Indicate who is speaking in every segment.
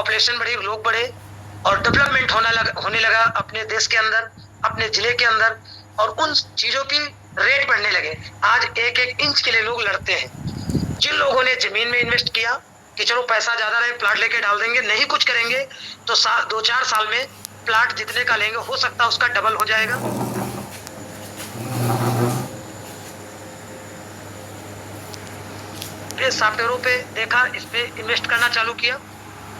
Speaker 1: Population बढ़ी, लोग बढ़े और डेवलपमेंट होने लगा अपने देश के अंदर, अपने जिले के अंदर, और उन चीजों की रेट बढ़ने लगे। आज एक एक इंच के लिए लोग लड़ते हैं। जिन लोगों ने जमीन में इन्वेस्ट किया कि चलो पैसा ज्यादा रहे, प्लाट लेके डाल देंगे, नहीं कुछ करेंगे तो 2-4 साल में प्लाट जितने का लेंगे हो सकता है उसका डबल हो जाएगा। सॉफ्टवेयरों पे देखा, इस पे इन्वेस्ट करना चालू किया,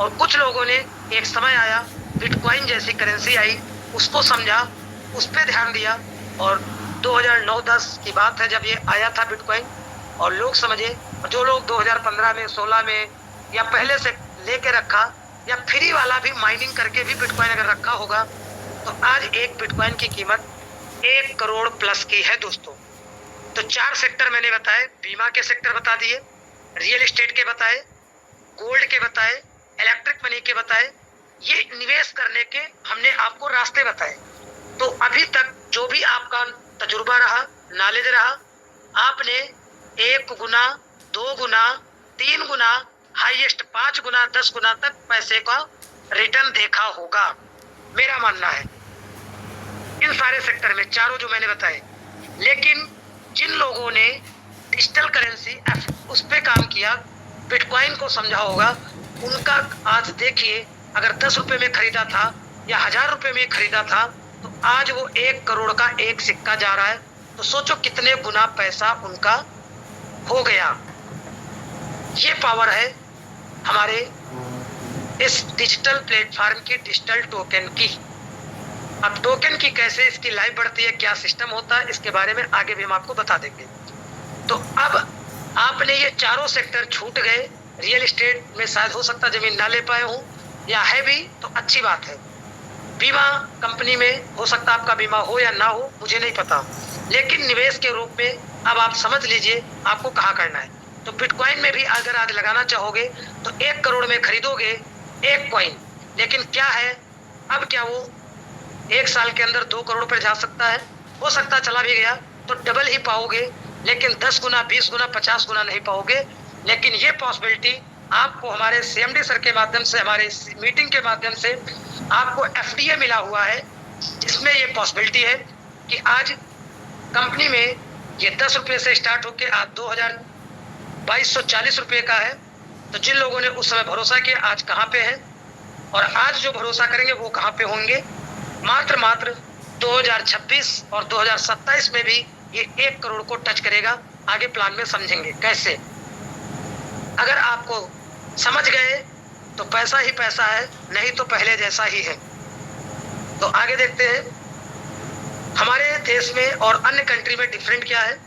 Speaker 1: और कुछ लोगों ने, एक समय आया बिटकॉइन जैसी करेंसी आई, उसको समझा, उस पे ध्यान दिया, और 2009-10 की बात है जब ये आया था बिटकॉइन, और लोग समझे। और जो लोग 2015 में, 16 में या पहले से लेके रखा, या फ्री वाला भी माइनिंग करके भी बिटकॉइन अगर रखा होगा, तो आज एक बिटकॉइन की कीमत 1 करोड़ प्लस की है दोस्तों। तो 4 सेक्टर मैंने बताए, बीमा के सेक्टर बता दिए, रियल एस्टेट के बताए, गोल्ड के बताए, इलेक्ट्रिक मनी के बताए, ये निवेश करने के हमने आपको रास्ते बताए। तो अभी तक जो भी आपका तजुर्बा रहा, नॉलेज रहा, आपने 1 गुना, 2 गुना, 3 गुना, हाईएस्ट 5 गुना, 10 गुना तक पैसे का रिटर्न देखा होगा, मेरा मानना है, इन सारे सेक्टर में, चारों जो मैंने बताए। लेकिन जिन लोगों ने डिजिटल करेंसी उस पे काम किया, बिटकॉइन को समझा होगा, उनका आज देखिए, अगर 10 रुपए में खरीदा था या 1000 रुपए में खरीदा था, तो आज वो 1 करोड़ का एक सिक्का जा रहा है। तो सोचो कितने गुना पैसा उनका हो गया। ये पावर है हमारे इस डिजिटल प्लेटफॉर्म की, डिजिटल टोकन की। अब टोकन की कैसे इसकी लाइफ बढ़ती है, क्या सिस्टम होता है, इसके बारे में आगे भी हम आपको बता देंगे। तो अब आपने ये चारों सेक्टर छूट गए। रियल एस्टेट में शायद हो सकता जमीन ना ले पाए हो, या है भी तो अच्छी बात है। बीमा कंपनी में हो सकता आपका बीमा हो या ना हो, मुझे नहीं पता, लेकिन निवेश के रूप में अब आप समझ लीजिए आपको कहाँ करना है। तो बिटकॉइन में भी अगर आज लगाना चाहोगे तो 1 करोड़ में खरीदोगे एक कॉइन, लेकिन क्या है, अब क्या वो 1 साल के अंदर 2 करोड़ पर जा सकता है? हो सकता चला भी गया तो डबल ही पाओगे, लेकिन 10 गुना, 20 गुना, 50 गुना नहीं पाओगे। लेकिन ये पॉसिबिलिटी आपको हमारे CMD सर के माध्यम से, हमारे मीटिंग के माध्यम से आपको FDA मिला हुआ है, जिसमें ये पॉसिबिलिटी है कि आज कंपनी में ये 10 रुपये से स्टार्ट होकर आज 2240 रुपये का है। तो जिन लोगों ने उस समय भरोसा किया, आज कहाँ पे है, और आज जो भरोसा करेंगे वो कहाँ पे होंगे। मात्र 2026 और 2027 में भी ये 1 करोड़ को टच करेगा। आगे प्लान में समझेंगे कैसे। अगर आपको समझ गए तो पैसा ही पैसा है, नहीं तो पहले जैसा ही है। तो आगे देखते हैं हमारे देश में और अन्य कंट्री में डिफरेंट क्या है।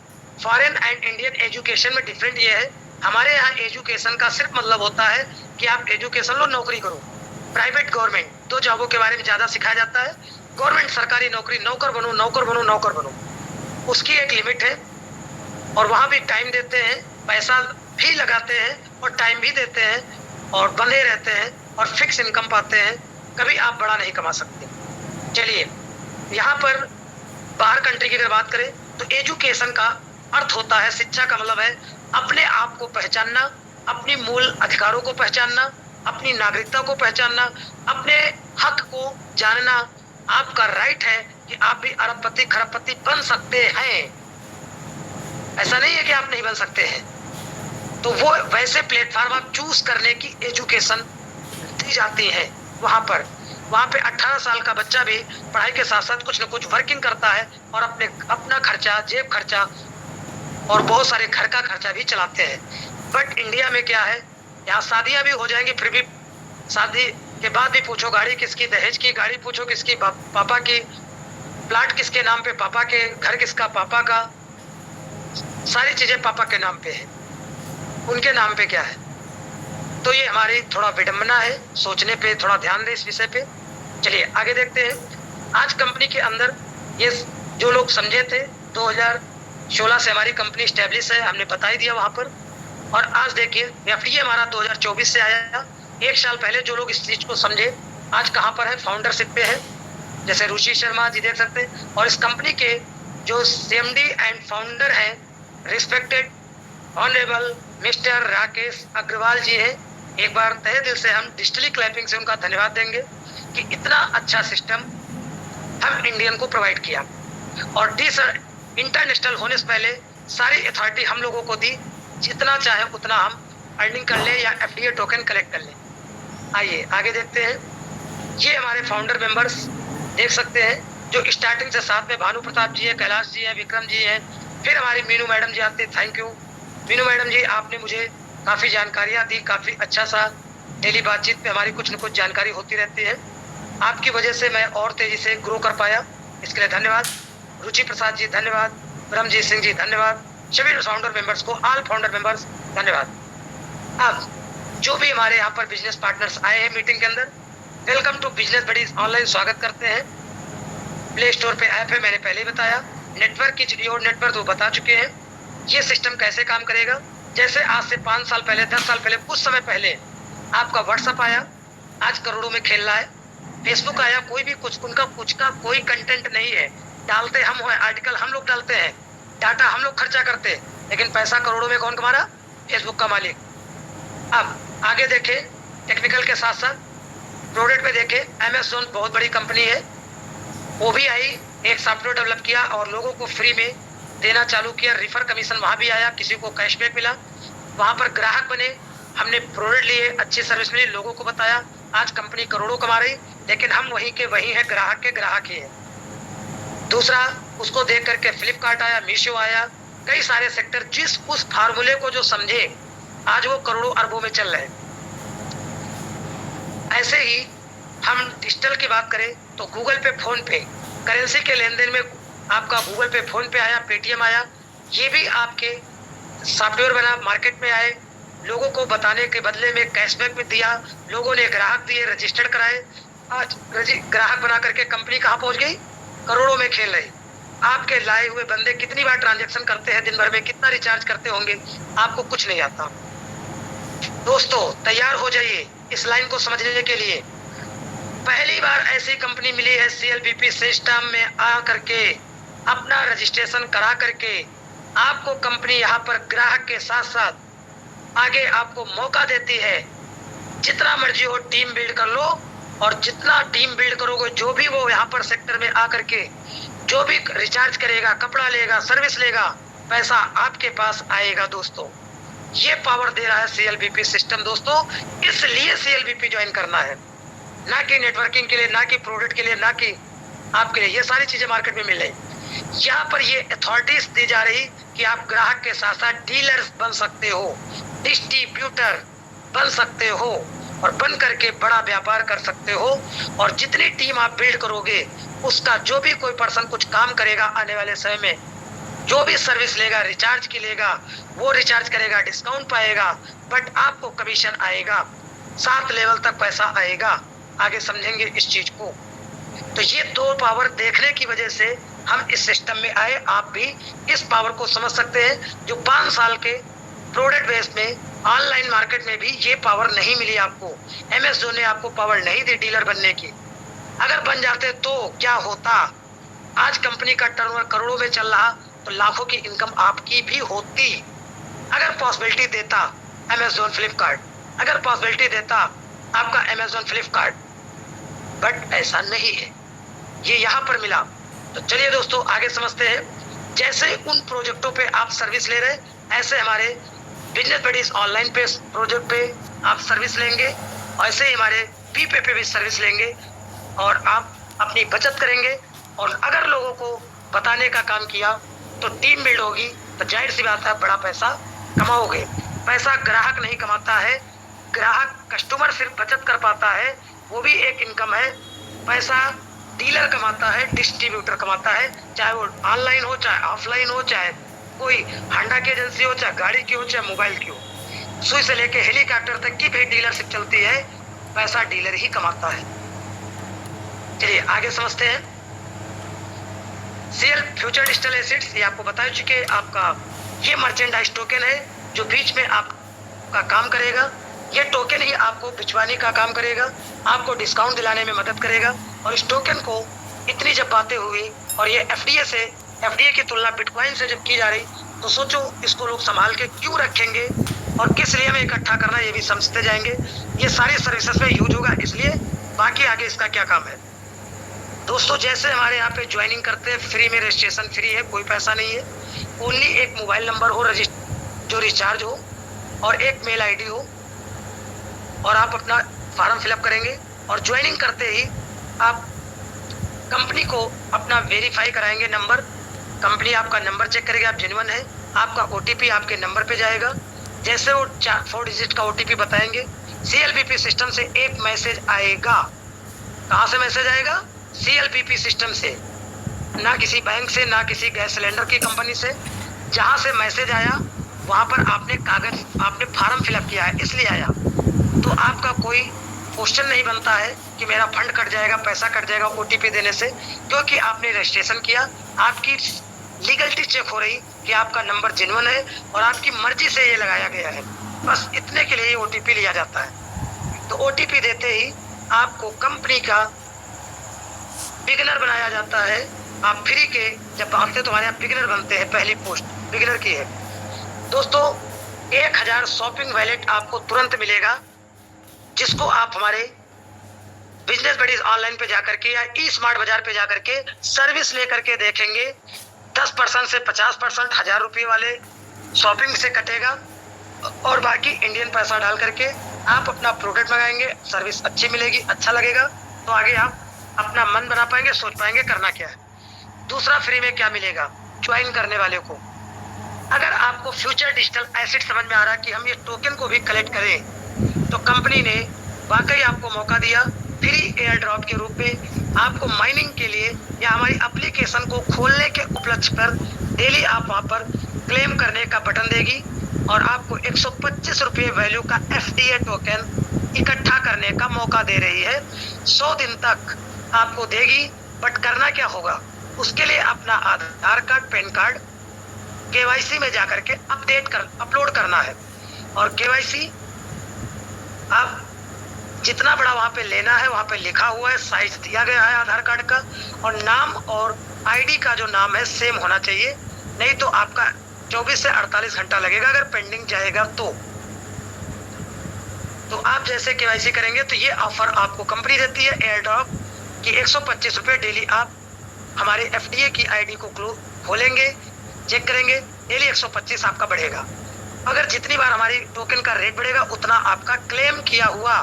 Speaker 1: फॉरेन एंड इंडियन एजुकेशन में डिफरेंट ये है, हमारे यहाँ एजुकेशन का सिर्फ मतलब होता है कि आप एजुकेशन लो, नौकरी करो। प्राइवेट गवर्नमेंट 2 जॉबों के बारे में ज्यादा सिखाया जाता है। गवर्नमेंट सरकारी नौकरी, नौकर बनो, नौकर बनो, नौकर बनो, उसकी एक लिमिट है, और वहां भी टाइम देते हैं, पैसा भी लगाते हैं और टाइम भी देते हैं, और बंधे रहते हैं और फिक्स इनकम पाते हैं, कभी आप बड़ा नहीं कमा सकते। चलिए, यहाँ पर बाहर कंट्री की अगर बात करें तो एजुकेशन का अर्थ होता है, शिक्षा का मतलब है अपने आप को पहचानना, अपनी मूल अधिकारों को पहचानना, अपनी नागरिकता को पहचानना, अपने हक को जानना। आपका राइट है कि आप भी अरबपति खरबपति बन सकते हैं, ऐसा नहीं है कि आप नहीं बन सकते हैं। तो वो वैसे प्लेटफॉर्म आप चूज करने की एजुकेशन दी जाती है। वहां पे 18 साल का बच्चा भी पढ़ाई के साथ साथ कुछ न कुछ वर्किंग करता है, और अपना खर्चा, जेब खर्चा और बहुत सारे घर का खर्चा भी चलाते हैं। बट इंडिया में क्या है, यहाँ शादियां भी हो जाएंगी, फिर भी शादी के बाद भी पूछो गाड़ी किसकी, दहेज की, गाड़ी पूछो किसकी, पापा की, प्लाट किसके नाम पे, पापा के, घर किसका, पापा का, सारी चीजें पापा के नाम पे है, उनके नाम पे क्या है। तो ये हमारी थोड़ा विडंबना है, सोचने पे थोड़ा ध्यान दें इस विषय पे। चलिए आगे देखते हैं। आज कंपनी के अंदर ये जो लोग समझे थे, 2016 से हमारी कंपनी स्टैब्लिश है, हमने बता ही दिया वहां पर। और आज देखिए FDA हमारा 2024 से आया। 1 साल पहले जो लोग इस चीज को समझे, आज कहाँ पर है, फाउंडरशिप पे है, जैसे रुचि शर्मा जी देख सकते हैं। और इस कंपनी के जो CMD एंड फाउंडर हैं, respected honourable mister Rakesh Agarwal ji हैं, एक बार तहे दिल से हम डिजिटली क्लैपिंग से उनका धन्यवाद देंगे कि इतना अच्छा सिस्टम हम इंडियन को प्रोवाइड किया। और इंटरनेशनल होने से पहले सारी अथॉरिटी हम लोगों को दी, जितना चाहे उतना हम अर्निंग कर ले या एफडीए टोकन कलेक्ट कर ले। आइए आगे देखते हैं। ये हमारे फाउंडर मेंबर्स देख सकते हैं, जो स्टार्टिंग से साथ में भानु प्रताप जी है, कैलाश जी है, विक्रम जी है, फिर हमारी मीनू मैडम जी आते हैं। थैंक यू मीनू मैडम जी, आपने मुझे काफ़ी जानकारियाँ दी, काफ़ी अच्छा सा डेली बातचीत में हमारी कुछ न कुछ जानकारी होती रहती है। आपकी वजह से मैं और तेज़ी से ग्रो कर पाया, इसके लिए धन्यवाद। रुचि प्रसाद जी धन्यवाद, ब्रह्मजीत सिंह जी धन्यवाद, सभी फाउंडर मेंबर्स को, ऑल फाउंडर मेंबर्स धन्यवाद। अब जो भी हमारे यहाँ पर बिजनेस पार्टनर्स आए हैं मीटिंग के अंदर, welcome to business buddies online, स्वागत करते हैं। प्ले स्टोर पे ऐप है, मैंने पहले ही बताया। नेटवर्क की जियो नेटवर्क वो बता चुके हैं। ये सिस्टम कैसे काम करेगा, जैसे आज से 5 साल पहले, 10 साल पहले, कुछ समय पहले आपका व्हाट्सअप आया, आज करोड़ों में खेल रहा है। फेसबुक आया, कोई भी उनका कुछ का कोई कंटेंट नहीं है, डालते हम हैं, आर्टिकल हम लोग डालते हैं, डाटा हम लोग खर्चा करते हैं, लेकिन पैसा करोड़ों में कौन कमा रहा? फेसबुक का मालिक। अब आगे देखें, टेक्निकल के साथ साथ प्रोडक्ट में देखें, अमेज़न बहुत बड़ी कंपनी है, वो भी आई, एक सॉफ्टवेयर डेवलप किया और लोगों को फ्री में देना चालू किया। रिफर कमीशन वहाँ भी आया, किसी को कैशबैक मिला, वहाँ पर ग्राहक बने, हमने प्रोडक्ट लिए, अच्छी सर्विस मिली, लोगों को बताया। आज कंपनी करोड़ों कमा रही, लेकिन हम वहीं के वहीं है, ग्राहक के ग्राहक ही है। दूसरा, उसको देख करके फ्लिपकार्ट आया, मीशो आया, कई सारे सेक्टर जिस उस फार्मूले को जो समझे, आज वो करोड़ों अरबों में चल रहे हैं। ऐसे ही हम डिजिटल की बात करें तो गूगल पे, फोन पे, करेंसी के लेन देन में आपका गूगल पे, फोन पे आया, पेटीएम आया, ये भी आपके सॉफ्टवेयर बना, मार्केट में आए, लोगों को बताने के बदले में कैशबैक में दिया, लोगों ने ग्राहक दिए, रजिस्टर्ड कराए। आज ग्राहक बना करके कंपनी कहाँ पहुंच गई? करोड़ों में खेल रही। आपके लाए हुए बंदे कितनी बार ट्रांजैक्शन करते हैं दिन भर में, कितना रिचार्ज करते होंगे, आपको कुछ नहीं आता। दोस्तों तैयार हो जाइए इस लाइन को समझने के लिए। पहली बार ऐसी कंपनी मिली है CLBP सिस्टम में आ करके, अपना रजिस्ट्रेशन करा करके आपको कंपनी यहाँ पर ग्राहक के साथ साथ आगे आपको मौका देती है। जितना मर्जी हो टीम बिल्ड कर लो, और जितना टीम बिल्ड करोगे, जो भी वो यहाँ पर सेक्टर में आ करके जो भी रिचार्ज करेगा, कपड़ा लेगा, सर्विस लेगा, पैसा आपके पास आएगा। दोस्तों ये पावर दे रहा है CLBP सिस्टम। दोस्तों इसलिए CLBP ज्वाइन करना है, ना कि नेटवर्किंग के लिए, ना कि प्रोडक्ट के लिए, ना कि आपके लिए। ये सारी चीजें मार्केट में मिले, यहाँ पर ये अथॉरिटीज दी जा रही कि आप ग्राहक के साथ साथ डीलर्स बन सकते हो, डिस्ट्रीब्यूटर बन सकते हो, और बन करके बड़ा व्यापार कर सकते हो। और जितनी टीम आप बिल्ड करोगे, उसका जो भी कोई पर्सन कुछ काम करेगा आने वाले समय में, जो भी सर्विस लेगा, रिचार्ज की लेगा, वो रिचार्ज करेगा, डिस्काउंट पाएगा, बट आपको कमीशन आएगा, 7 लेवल तक पैसा आएगा। आगे समझेंगे इस चीज को। तो ये 2 पावर देखने की वजह से हम इस सिस्टम में आए। आप भी इस पावर को समझ सकते हैं, जो 5 साल के प्रोडक्ट बेस में ऑनलाइन मार्केट में भी ये पावर नहीं मिली आपको। अमेज़न ने आपको पावर नहीं दी डीलर बनने की। अगर बन जाते तो क्या होता? आज कंपनी का टर्नओवर करोड़ों में चल रहा, तो लाखों की इनकम आपकी भी होती। अगर पॉसिबिलिटी देता अमेज़न फ्लिपकार्ट, अगर पॉसिबिलिटी देता आपका अमेज़न फ्लिपकार्ट, बट ऐसा नहीं है, ये यहाँ पर मिला। तो चलिए दोस्तों आगे समझते हैं। जैसे उन प्रोजेक्टों पे आप सर्विस ले रहे, ऐसे हमारे बिजनेस बडीज ऑनलाइन पे प्रोजेक्ट पे आप सर्विस लेंगे, ऐसे ही हमारे पीपे पे भी सर्विस लेंगे, और आप अपनी बचत करेंगे। और अगर लोगों को बताने का काम किया तो टीम बिल्ड होगी, तो जाहिर सी बात है बड़ा पैसा कमाओगे। पैसा ग्राहक नहीं कमाता है, ग्राहक कस्टमर सिर्फ बचत कर पाता है, वो भी एक इनकम है। पैसा डीलर कमाता है, डिस्ट्रीब्यूटर कमाता है, चाहे वो ऑनलाइन हो, चाहे ऑफलाइन हो, चाहे कोई हांडा की एजेंसी हो, चाहे गाड़ी की हो, चाहे मोबाइल की हो, सुई से लेके हेलीकॉप्टर तक की भी डीलरशिप चलती है, पैसा डीलर ही कमाता है। चलिए आगे समझते हैं। CL फ्यूचर डिजिटल एसेट्स, ये आपको बता चुके, आपका ये मर्चेंडाइज टोकन है जो बीच में आपका काम करेगा। ये टोकन ही आपको भिजवाने का काम करेगा, आपको डिस्काउंट दिलाने में मदद करेगा। और इस टोकन को इतनी जब बातें हुई, और ये एफडीए की तुलना बिटकॉइन से जब की जा रही, तो सोचो इसको लोग संभाल के क्यों रखेंगे। और किस लिए हमें इकट्ठा करना है ये भी समझते जाएंगे। ये सारी सर्विसेज में यूज होगा, इसलिए बाकी आगे इसका क्या काम है। दोस्तों जैसे हमारे यहाँ पे ज्वाइनिंग करते हैं फ्री में, रजिस्ट्रेशन फ्री है, कोई पैसा नहीं है, ओनली एक मोबाइल नंबर हो जो रिचार्ज हो और एक मेल आईडी हो, और आप अपना फॉर्म फिलअप करेंगे और ज्वाइनिंग करते ही आप कंपनी को अपना वेरीफाई कराएंगे नंबर। कंपनी आपका नंबर चेक करेगी, आप जेन्युइन है, आपका ओटीपी आपके नंबर पे जाएगा। जैसे वो 4 डिजिट का ओटीपी बताएंगे, सीएलबीपी सिस्टम से एक मैसेज आएगा। कहाँ से मैसेज आएगा? सीएलबीपी सिस्टम से, ना किसी बैंक से, ना किसी गैस सिलेंडर की कंपनी से। जहाँ से मैसेज आया वहाँ पर आपने फॉर्म फिलअप किया है, इसलिए आया। तो आपका कोई क्वेश्चन नहीं बनता है कि मेरा फंड कट जाएगा, पैसा कट जाएगा ओटीपी देने से, क्योंकि आपने रजिस्ट्रेशन किया। आपकी लीगलिटी चेक हो रही कि आपका नंबर जेन्युइन है और आपकी मर्जी से ये लगाया गया है। बस इतने के लिए ओटीपी लिया जाता है। तो ओटीपी देते ही आपको कंपनी का बिगिनर बनाया जाता है। आप फ्री के जब भागते तो हमारे यहाँ बिगिनर बनते हैं, पहली पोस्ट बिगिनर की है। दोस्तों 1000 शॉपिंग वैलेट आपको तुरंत मिलेगा, जिसको आप हमारे बिजनेस बडीज ऑनलाइन पे जाकर के या ई स्मार्ट बाजार पे जाकर के सर्विस लेकर के देखेंगे। 10% से 50% 1000 रुपये वाले शॉपिंग से कटेगा और बाकी इंडियन पैसा डाल करके आप अपना प्रोडक्ट मंगाएंगे, सर्विस अच्छी मिलेगी, अच्छा लगेगा, तो आगे आप अपना मन बना पाएंगे, सोच पाएंगे करना क्या है। दूसरा फ्री में क्या मिलेगा ज्वाइन करने वाले को? अगर आपको फ्यूचर डिजिटल एसेट समझ में आ रहा है कि हम ये टोकन को भी कलेक्ट करें, तो कंपनी ने वाकई आपको मौका दिया फ्री एयर ड्रॉप के रूप में। आपको माइनिंग के लिए या हमारी एप्लीकेशन को खोलने के उपलक्ष्य पर डेली आप वहाँ पर क्लेम करने का बटन देगी और आपको 125 रुपये वैल्यू का एफडीए टोकन इकट्ठा करने का मौका दे रही है। 100 दिन तक आपको देगी, बट करना क्या होगा? उसके लिए अपना आधार कार्ड, पैन कार्ड केवाईसी में जाकर के अपलोड करना है। और केवाईसी आप जितना बड़ा वहाँ पे लेना है, वहाँ पे लिखा हुआ है, साइज दिया गया है आधार कार्ड का, और नाम और आईडी का जो नाम है सेम होना चाहिए, नहीं तो आपका 24 से 48 घंटा लगेगा अगर पेंडिंग जाएगा तो आप जैसे केवाईसी करेंगे तो ये ऑफर आपको कंपनी देती है एयर ड्रॉप कि 125 रुपये डेली आप हमारे एफडीए की आईडी को खोलेंगे, चेक करेंगे, डेली 125 आपका बढ़ेगा। अगर जितनी बार हमारी टोकन का रेट बढ़ेगा उतना आपका क्लेम किया हुआ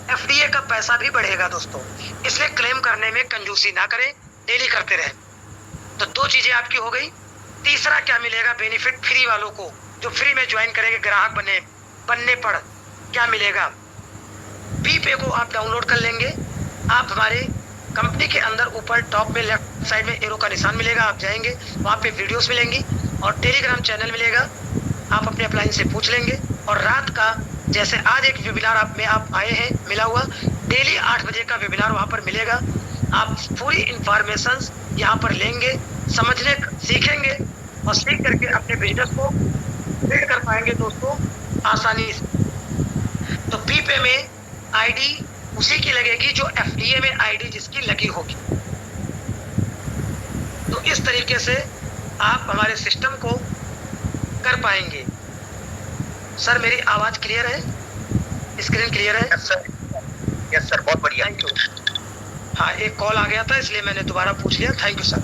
Speaker 1: एफडीए का पैसा भी बढ़ेगा दोस्तों। इसलिए क्लेम करने में कंजूसी ना करें, डेली करते रहें। तो 2 चीजें आपकी हो गई। तीसरा क्या मिलेगा बेनिफिट फ्री वालों को जो फ्री में ज्वाइन करेंगे, ग्राहक बनने पर क्या मिलेगा? पीपे को आप डाउनलोड कर लेंगे। आप हमारे कंपनी के अंदर ऊपर टॉप में लेफ्ट साइड में एरो का निशान मिलेगा, आप जाएंगे वहाँ पे वीडियोस मिलेंगी और टेलीग्राम चैनल मिलेगा। आप अपने अपलाइन से पूछ लेंगे और रात का जैसे आज एक वेबिनार आप आए हैं मिला हुआ, डेली 8 बजे का वेबिनार वहाँ पर मिलेगा। आप पूरी इंफॉर्मेशन यहाँ पर लेंगे, समझने सीखेंगे और सीख करके अपने बिजनेस को बिल्ड कर पाएंगे दोस्तों आसानी से। तो पीपे में आईडी उसी की लगेगी जो एफडीए में आईडी जिसकी लगी होगी। तो इस तरीके से आप हमारे सिस्टम को कर पाएंगे। सर मेरी आवाज क्लियर है? स्क्रीन क्लियर है?
Speaker 2: यस सर, बहुत बढ़िया।
Speaker 1: Thank you. हाँ एक कॉल आ गया था इसलिए मैंने दोबारा पूछ लिया, थैंक यू सर।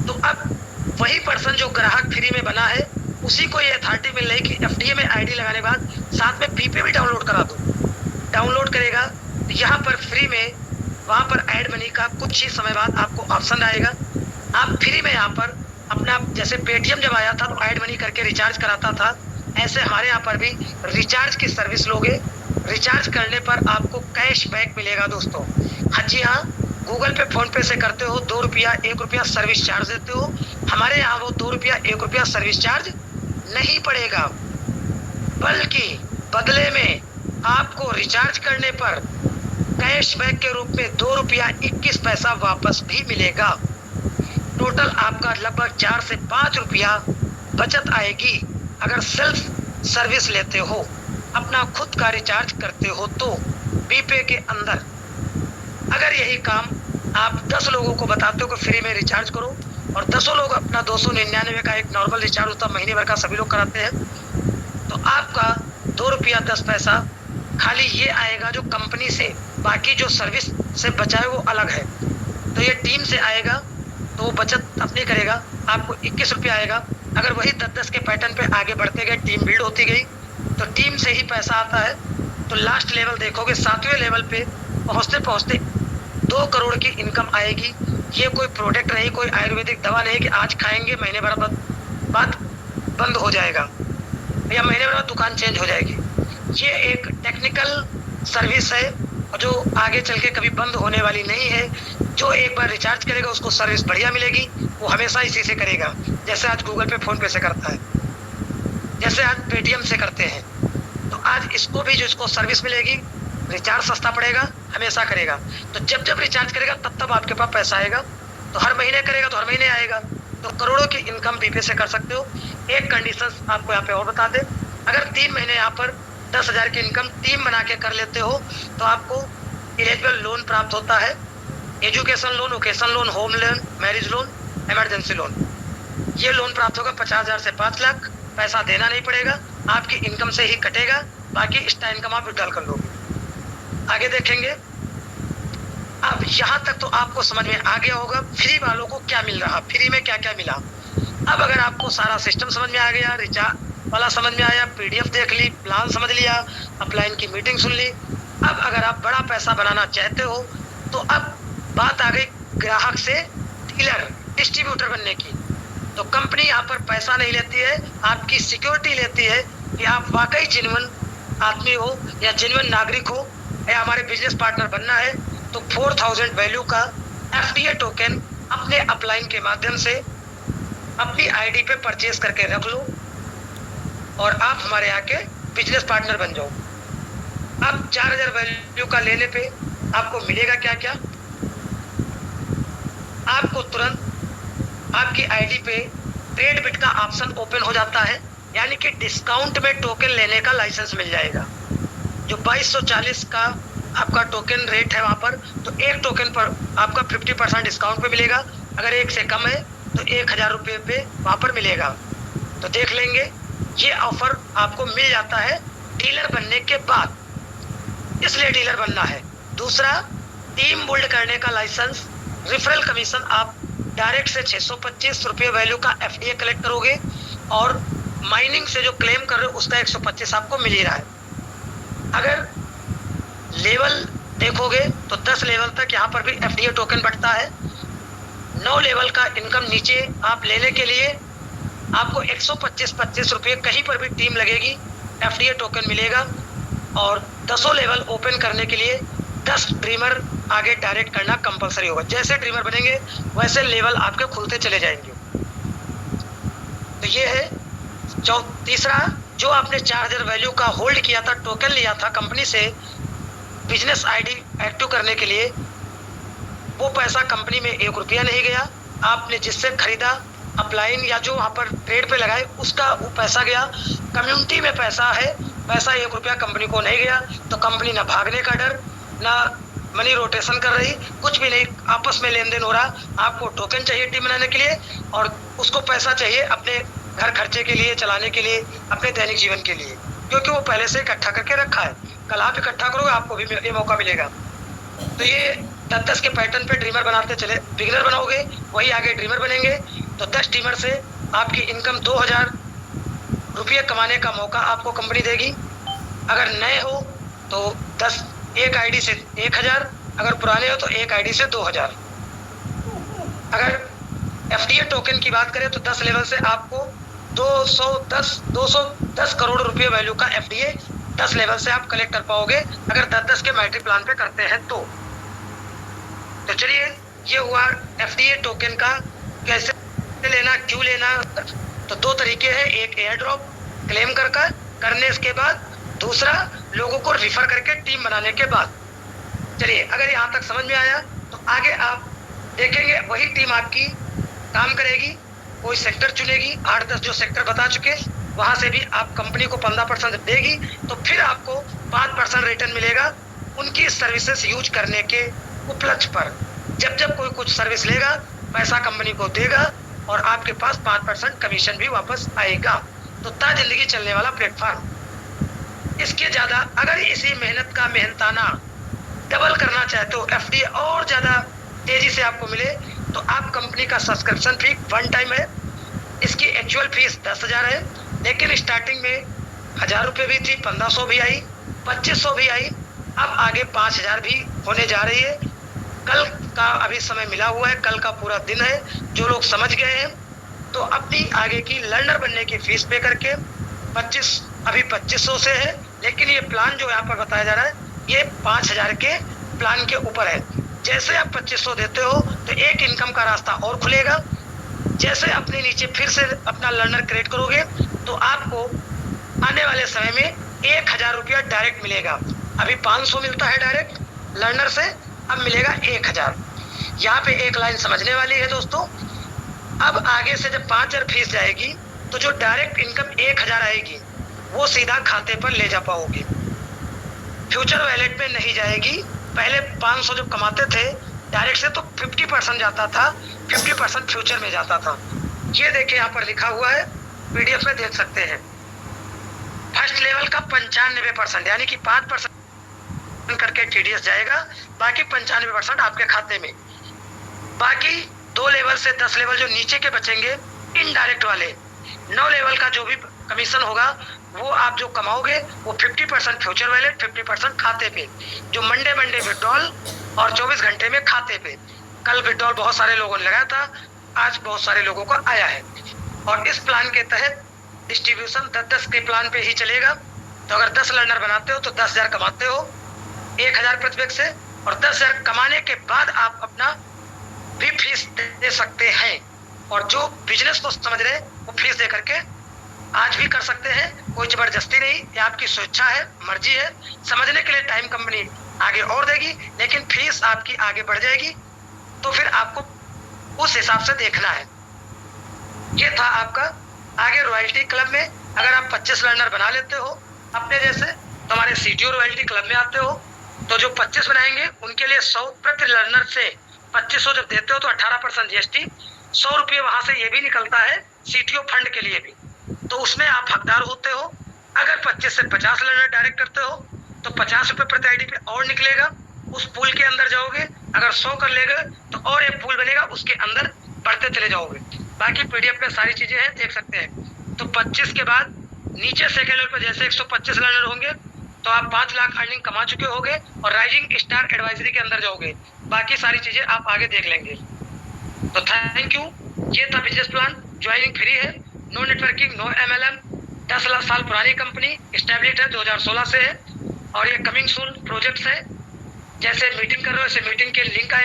Speaker 1: तो अब वही पर्सन जो ग्राहक फ्री में बना है उसी को ये अथॉरिटी मिल रही कि एफडीए में आईडी लगाने के बाद साथ में पीपे भी डाउनलोड करा दो। डाउनलोड करेगा तो यहाँ पर फ्री में वहाँ पर ऐड मनी का कुछ ही समय बाद आपको ऑप्शन आएगा। आप फ्री में यहाँ पर अपना जैसे पेटीएम जब आया था तो ऐड मनी करके रिचार्ज कराता था, ऐसे हमारे यहाँ पर भी रिचार्ज की सर्विस लोगे। रिचार्ज करने पर आपको कैशबैक मिलेगा दोस्तों। हाँ जी हाँ, गूगल पे फोन पे से करते हो 2 रुपया 1 रुपया सर्विस चार्ज देते हो, हमारे यहाँ वो 2 रुपया 1 रुपया सर्विस चार्ज नहीं पड़ेगा, बल्कि बदले में आपको रिचार्ज करने पर कैशबैक के रूप में 2 रुपया 21 पैसा वापस भी मिलेगा। टोटल आपका लगभग 4 से 5 रुपया बचत आएगी अगर सेल्फ सर्विस लेते हो, अपना खुद का रिचार्ज करते हो तो पीपे के अंदर। अगर यही काम आप 10 लोगों को बताते हो कि फ्री में रिचार्ज करो और 10 लोग अपना 299 का एक नॉर्मल रिचार्ज होता है महीने भर का, सभी लोग कराते हैं, तो आपका ₹2.10 खाली ये आएगा जो कंपनी से, बाकी जो सर्विस से बचा है वो अलग है। तो ये टीम से आएगा तो वो बचत अपनी करेगा, आपको ₹21 आएगा। अगर वही 10-10 के पैटर्न पे आगे बढ़ते गए, टीम बिल्ड होती गई, तो टीम से ही पैसा आता है। तो लास्ट लेवल देखोगे 7वें लेवल पे पहुंचते पहुंचते 2 करोड़ की इनकम आएगी। ये कोई प्रोडक्ट नहीं, कोई आयुर्वेदिक दवा नहीं कि आज खाएंगे महीने भर बाद बंद हो जाएगा या महीने भर बाद दुकान चेंज हो जाएगी। ये एक टेक्निकल सर्विस है जो आगे चल के कभी बंद होने वाली नहीं है। जो एक बार रिचार्ज करेगा उसको सर्विस बढ़िया मिलेगी, वो हमेशा इसी से करेगा। जैसे आज गूगल पे, फोन पे से करता है, जैसे आज पेटीएम से करते हैं, तो आज इसको भी जो इसको सर्विस मिलेगी, रिचार्ज सस्ता पड़ेगा, हमेशा करेगा। तो जब जब रिचार्ज करेगा तब तब आपके पास पैसा आएगा। तो हर महीने करेगा तो हर महीने आएगा। तो करोड़ों की इनकम बीपे से कर सकते हो। एक कंडीशन आपको यहाँ पे और बता दें, अगर 3 महीने यहाँ पर 10,000 की इनकम टीम बना के कर लेते हो तो आपको एलिजिबल लोन प्राप्त होता है। Education loan, vocation loan, home loan, marriage loan, emergency loan. ये लोन प्राप्त होगा 50,000 से 5 लाख। पैसा देना नहीं पड़ेगा, आपकी इनकम से ही कटेगा, बाकी एक्स्ट्रा इनकम आप विड्रॉल कर लोगे। आगे देखेंगे। अब यहाँ तक तो आपको समझ में आ गया होगा फ्री वालों को क्या मिल रहा, फ्री में क्या क्या मिला। अब अगर आपको सारा सिस्टम समझ में आ गया, रिचार्ज वाला समझ में आया, पीडीएफ देख ली, प्लान समझ लिया, अपलाइन की मीटिंग सुन ली, अब अगर आप बड़ा पैसा बनाना चाहते हो तो अब बात आ गई ग्राहक से डीलर, डिस्ट्रीब्यूटर बनने की। तो कंपनी यहाँ पर पैसा नहीं लेती है, आपकी सिक्योरिटी लेती है कि आप वाकई जेन्युइन आदमी हो या जेन्युइन नागरिक हो या हमारे बिजनेस पार्टनर बनना है। तो 4000 वैल्यू का एफडीए टोकन अपने अपलाइन के माध्यम से अपनी आईडी पे परचेज करके रख लो और आप हमारे यहाँ के बिजनेस पार्टनर बन जाओ। अब 4000 वैल्यू का लेने पे आपको मिलेगा क्या क्या, आपको तुरंत आपकी आईडी पे ट्रेड बिट का ऑप्शन ओपन हो जाता है, यानी कि डिस्काउंट में टोकन लेने का लाइसेंस मिल जाएगा। जो 2240 का आपका टोकन रेट है वहाँ पर, तो एक टोकन पर आपका 50% डिस्काउंट पे मिलेगा। अगर एक से कम है तो 1000 रुपये पे वहाँ पर मिलेगा। तो देख लेंगे, ये ऑफर आपको मिल जाता है डीलर बनने के बाद, इसलिए डीलर बनना है। दूसरा, टीम बिल्ड करने का लाइसेंस, रिफरल कमीशन आप डायरेक्ट से 625 रुपये वैल्यू का एफडीए कलेक्ट करोगे और माइनिंग से जो क्लेम कर रहे हो उसका 125 आपको मिल ही रहा है। अगर लेवल देखोगे तो 10 लेवल तक यहाँ पर भी एफडीए टोकन बढ़ता है। 9 लेवल का इनकम नीचे आप लेने के लिए आपको 125 रुपये कहीं पर भी टीम लगेगी, एफडीए टोकन मिलेगा। और 10 लेवल ओपन करने के लिए 10 ड्रीमर आगे डायरेक्ट करना कंपलसरी होगा। जैसे ड्रीमर बनेंगे वैसे लेवल आपके खुलते चले जाएंगे। तो ये है तीसरा, जो आपने 4000 वैल्यू का होल्ड किया था, टोकन लिया था कंपनी से बिजनेस आईडी एक्टिव करने के लिए, वो पैसा कंपनी में 1 रुपया नहीं गया। आपने जिससे खरीदा अपलाइन या जो वहाँ पर ट्रेड पे लगाए उसका वो पैसा गया। कम्युनिटी में पैसा है, पैसा 1 रुपया कंपनी को नहीं गया। तो कंपनी ना भागने का डर, ना मनी रोटेशन कर रही, कुछ भी नहीं, आपस में लेन देन हो रहा। आपको टोकन चाहिए टीम बनाने के लिए और उसको पैसा चाहिए अपने घर खर्चे के लिए, चलाने के लिए, अपने दैनिक जीवन के लिए, क्योंकि वो पहले से इकट्ठा करके रखा है। कल आप इकट्ठा करोगे आपको भी ये मौका मिलेगा। तो ये 10-10 के पैटर्न पे ड्रीमर बनाते चले, बिगिनर बनाओगे वही आगे ड्रीमर बनेंगे। तो 10 ड्रीमर से आपकी इनकम 2000 रुपये कमाने का मौका आपको कंपनी देगी। अगर नए हो तो 10 एक आईडी से 1000, अगर पुराने हो तो एक आईडी से 2000। अगर एफडीए टोकन की बात करें तो 10 लेवल से आपको 210 करोड़ रुपये वैल्यू का एफडीए 10 लेवल से आप कलेक्ट कर पाओगे, अगर 10-10 के मैट्रिक प्लान पे करते हैं तो चलिए, ये हुआ एफडीए टोकन का कैसे लेना, क्यों लेना। तो 2 तरीके हैं, एक एयर ड्रॉप क्लेम करने के बाद, दूसरा लोगों को रिफर करके टीम बनाने के बाद। चलिए, अगर यहाँ तक समझ में आया तो आगे आप देखेंगे वही टीम आपकी काम करेगी, कोई सेक्टर चुनेगी, 8-10 जो सेक्टर बता चुके, वहाँ से भी आप कंपनी को 15% देगी। तो फिर आपको 5% रिटर्न मिलेगा उनकी सर्विसेज यूज करने के उपलक्ष्य पर। जब जब कोई कुछ सर्विस लेगा पैसा कंपनी को देगा और आपके पास 5% कमीशन भी वापस आएगा। तो ता जिंदगी चलने वाला प्लेटफॉर्म। इसके ज़्यादा अगर इसी मेहनत का मेहनताना डबल करना चाहते हो, एफडी और ज़्यादा तेज़ी से आपको मिले, तो आप कंपनी का सब्सक्रिप्शन फी वन टाइम है। इसकी एक्चुअल फीस 10,000 है, लेकिन स्टार्टिंग में 1,000 रुपये भी थी, 1,500 भी आई, 2,500 भी आई, अब आगे 5,000 भी होने जा रही है। कल का अभी समय मिला हुआ है, कल का पूरा दिन है। जो लोग समझ गए हैं तो अपनी आगे की लर्नर बनने की फीस पे करके 2,500 से है, लेकिन ये प्लान जो यहाँ पर बताया जा रहा है ये 5,000 के प्लान के ऊपर है। जैसे आप 2,500 देते हो तो एक इनकम का रास्ता और खुलेगा। जैसे अपने नीचे फिर से अपना लर्नर क्रिएट करोगे तो आपको आने वाले समय में 1,000 रुपया डायरेक्ट मिलेगा। अभी 500 मिलता है डायरेक्ट लर्नर से, अब मिलेगा 1,000। यहाँ पे एक लाइन समझने वाली है दोस्तों। अब आगे से जब 5,000 फीस जाएगी तो जो डायरेक्ट इनकम 1,000 आएगी वो सीधा खाते पर ले जा पाओगे, फ्यूचर वैलेट में नहीं जाएगी। पहले 500 जब कमाते थे डायरेक्ट से तो 50% जाता था, 50% फ्यूचर में जाता था। ये देखिए यहाँ पर लिखा हुआ है, पीडीएफ में देख सकते हैं। फर्स्ट लेवल का 95% यानी कि 5% करके टीडीएस जाएगा, बाकी 95% आपके खाते में। बाकी 2 लेवल से 10 लेवल जो नीचे के बचेंगे इनडायरेक्ट वाले, 9 लेवल का जो भी कमीशन होगा वो आप जो कमाओगे वो 50% फ्यूचर वैलेट, 50% खाते पे। जो मंडे विड्रॉल और 24 घंटे में खाते पे। कल विड्रॉल बहुत सारे लोगों ने लगाया था, आज बहुत सारे लोगों को आया है। और इस प्लान के तहत डिस्ट्रीब्यूशन 10-10 के प्लान पे ही चलेगा। तो अगर 10 लर्नर बनाते हो तो 10,000 कमाते हो 1,000 प्रति व्यक्ति से, और 10,000 कमाने के बाद आप अपना भी फीस दे सकते हैं। और जो बिजनेस को समझ रहे वो फीस दे करके आज भी कर सकते हैं, कोई जबरदस्ती नहीं, ये आपकी स्वेच्छा है, मर्जी है। समझने के लिए टाइम कंपनी आगे और देगी, लेकिन फीस आपकी आगे बढ़ जाएगी, तो फिर आपको उस हिसाब से देखना है। ये था आपका। आगे रॉयल्टी क्लब में अगर आप 25 लर्नर बना लेते हो अपने जैसे, तो हमारे सीटीओ रॉयल्टी क्लब में आते हो, तो जो 25 बनाएंगे उनके लिए 100 प्रति लर्नर से 2,500 जब देते हो तो 18% जीएसटी, 100 रुपये वहां से ये भी निकलता है सीटीओ फंड के लिए भी, तो उसमें आप हकदार होते हो। अगर 25 से 50 लर्नर डायरेक्ट करते हो तो 50 रुपये प्रति आईडी पे और निकलेगा, उस पूल के अंदर जाओगे। अगर 100 कर लेगा तो और एक पूल बनेगा, उसके अंदर बढ़ते चले जाओगे। बाकी पीडीएफ में सारी चीजें हैं, देख सकते हैं। तो 25 के बाद नीचे सेकेंड लेवल पर जैसे 125 लर्नर होंगे तो आप 5 लाख अर्निंग कमा चुके होगे और राइजिंग स्टार एडवाइजरी के अंदर जाओगे। बाकी सारी चीजें आप आगे देख लेंगे। तो थैंक यू। ये था बिजनेस प्लान, ज्वाइनिंग फ्री है, नो नेटवर्किंग, नो एमएलएम, 10 साल पुरानी कंपनी, एस्टैब्लिश्ड है, 2016 से है, और ये कमिंग सून प्रोजेक्ट्स है। जैसे मीटिंग कर रहे हो ऐसे मीटिंग के लिंक आए